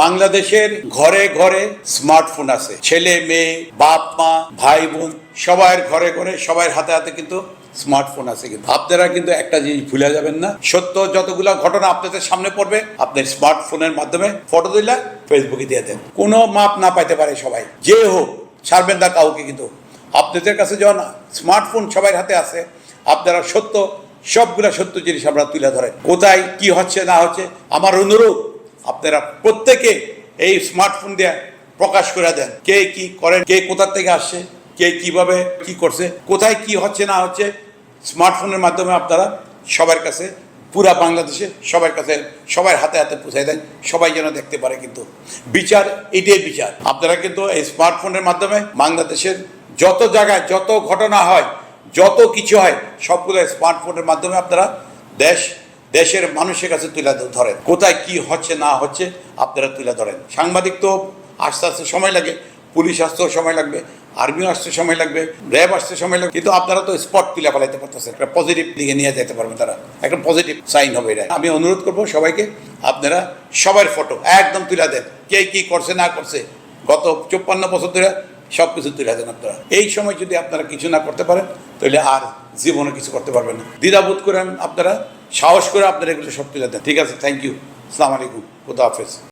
বাংলাদেশের ঘরে ঘরে স্মার্টফোন আছে। ছেলে মেয়ে, বাপ মা, ভাই বোন সবার ঘরে ঘরে সবার হাতে হাতে কিন্তু স্মার্টফোন আছে। কিন্তু আপনারা কিন্তু একটা জিনিস ভুলে যাবেন না, সত্য যতগুলো ঘটনা আপনাদের সামনে পড়বে আপনার স্মার্টফোনের মাধ্যমে ফটো দিলে ফেসবুকে দিয়ে দেন। কোনো মাপ না পাইতে পারে সবাই, যে হোক ছাড়বেন না কাউকে। কিন্তু আপনাদের কাছে যখন স্মার্টফোন সবার হাতে আছে, আপনারা সবগুলা সত্য জিনিস আমরা তুলে ধরেন। কোথায় কি হচ্ছে না হচ্ছে, আমার অনুরোধ আপনারা প্রত্যেকে এই স্মার্টফোন দিয়ে প্রকাশ করে দেন, কে কি করেন, কে কোথা থেকে আসছে, কে কিভাবে কি করছে, কোথায় কি হচ্ছে না হচ্ছে। স্মার্টফোনের মাধ্যমে আপনারা সবার কাছে, পুরা বাংলাদেশে সবার কাছে, সবার হাতে হাতে পৌঁছায় দেন, সবাই যেন দেখতে পারে। কিন্তু বিচার, এটাই বিচার। আপনারা কিন্তু এই স্মার্টফোনের মাধ্যমে বাংলাদেশের যত জায়গায় যত ঘটনা হয়, যত কিছু হয়, সবগুলো স্মার্টফোনের মাধ্যমে আপনারা দেশের মানুষের কাছে তুলে ধরেন। কোথায় কি হচ্ছে না হচ্ছে আপনারা তুলে ধরেন। সাংবাদিক তো আস্তে আস্তে সময় লাগে, পুলিশ আসতেও সময় লাগবে, আর্মিও আসতে সময় লাগবে, র্যাব আসতে সময় লাগবে, কিন্তু আপনারা তো স্পট তুলে ফেলাইতে পারতেছেন। একটা পজিটিভ দিকে নিয়ে যেতে পারবেন, তারা একটা পজিটিভ সাইন হবে এটা। আমি অনুরোধ করবো সবাইকে, আপনারা সবার ফটো একদম তুলে দেন, কে কি করছে না করছে, গত 54 বছর ধরে সব কিছু তুলে দেন আপনারা। এই সময় যদি আপনারা কিছু না করতে পারেন, তাহলে আর জীবনে কিছু করতে পারবেন না। দ্বিধাবোধ করেন আপনারা, সাহস করে আপনারা এগুলো সব তুলে দেন। ঠিক আছে, থ্যাংক ইউ, আসসালামু আলাইকুম, খুদা হাফেজ।